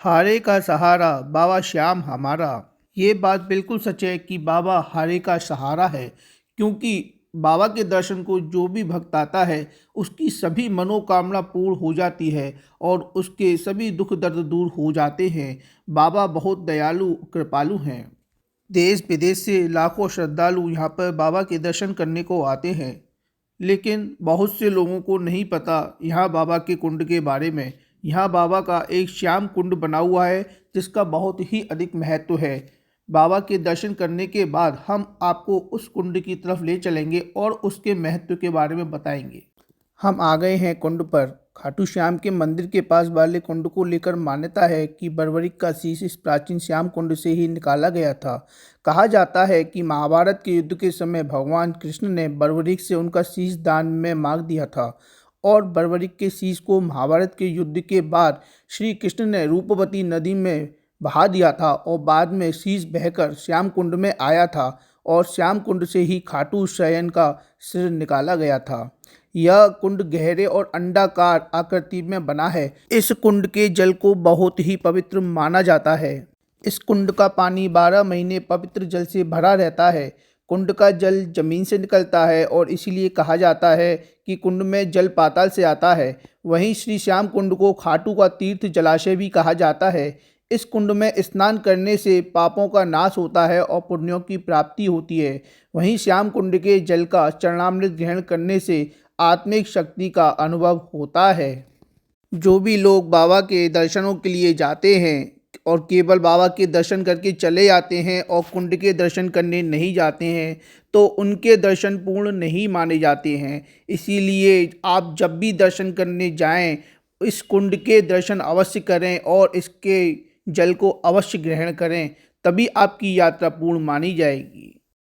हारे का सहारा बाबा श्याम हमारा। ये बात बिल्कुल सच है कि बाबा हारे का सहारा है, क्योंकि बाबा के दर्शन को जो भी भक्त आता है उसकी सभी मनोकामना पूर्ण हो जाती है और उसके सभी दुख दर्द दूर हो जाते हैं। बाबा बहुत दयालु कृपालु हैं। देश विदेश से लाखों श्रद्धालु यहाँ पर बाबा के दर्शन करने को आते हैं, लेकिन बहुत से लोगों को नहीं पता यहाँ बाबा के कुंड के बारे में। यहाँ बाबा का एक श्याम कुंड बना हुआ है जिसका बहुत ही अधिक महत्व है। बाबा के दर्शन करने के बाद हम आपको उस कुंड की तरफ ले चलेंगे और उसके महत्व के बारे में बताएंगे। हम आ गए हैं कुंड पर। खाटू श्याम के मंदिर के पास वाले कुंड को लेकर मान्यता है कि बर्बरीक का शीश इस प्राचीन श्याम कुंड से ही निकाला गया था। कहा जाता है कि महाभारत के युद्ध के समय भगवान कृष्ण ने बर्बरीक से उनका शीश दान में मांग दिया था और बर्बरीक के शीश को महाभारत के युद्ध के बाद श्री कृष्ण ने रूपवती नदी में बहा दिया था और बाद में शीश बहकर श्याम कुंड में आया था और श्याम कुंड से ही खाटू शयन का सिर निकाला गया था। यह कुंड गहरे और अंडाकार आकृति में बना है। इस कुंड के जल को बहुत ही पवित्र माना जाता है। इस कुंड का पानी 12 महीने पवित्र जल से भरा रहता है। कुंड का जल जमीन से निकलता है और इसीलिए कहा जाता है कि कुंड में जल पाताल से आता है। वहीं श्री श्याम कुंड को खाटू का तीर्थ जलाशय भी कहा जाता है। इस कुंड में स्नान करने से पापों का नाश होता है और पुण्यों की प्राप्ति होती है। वहीं श्याम कुंड के जल का चरणामृत ग्रहण करने से आत्मिक शक्ति का अनुभव होता है। जो भी लोग बाबा के दर्शनों के लिए जाते हैं और केवल बाबा के दर्शन करके चले आते हैं और कुंड के दर्शन करने नहीं जाते हैं तो उनके दर्शन पूर्ण नहीं माने जाते हैं। इसीलिए आप जब भी दर्शन करने जाएं, इस कुंड के दर्शन अवश्य करें और इसके जल को अवश्य ग्रहण करें, तभी आपकी यात्रा पूर्ण मानी जाएगी।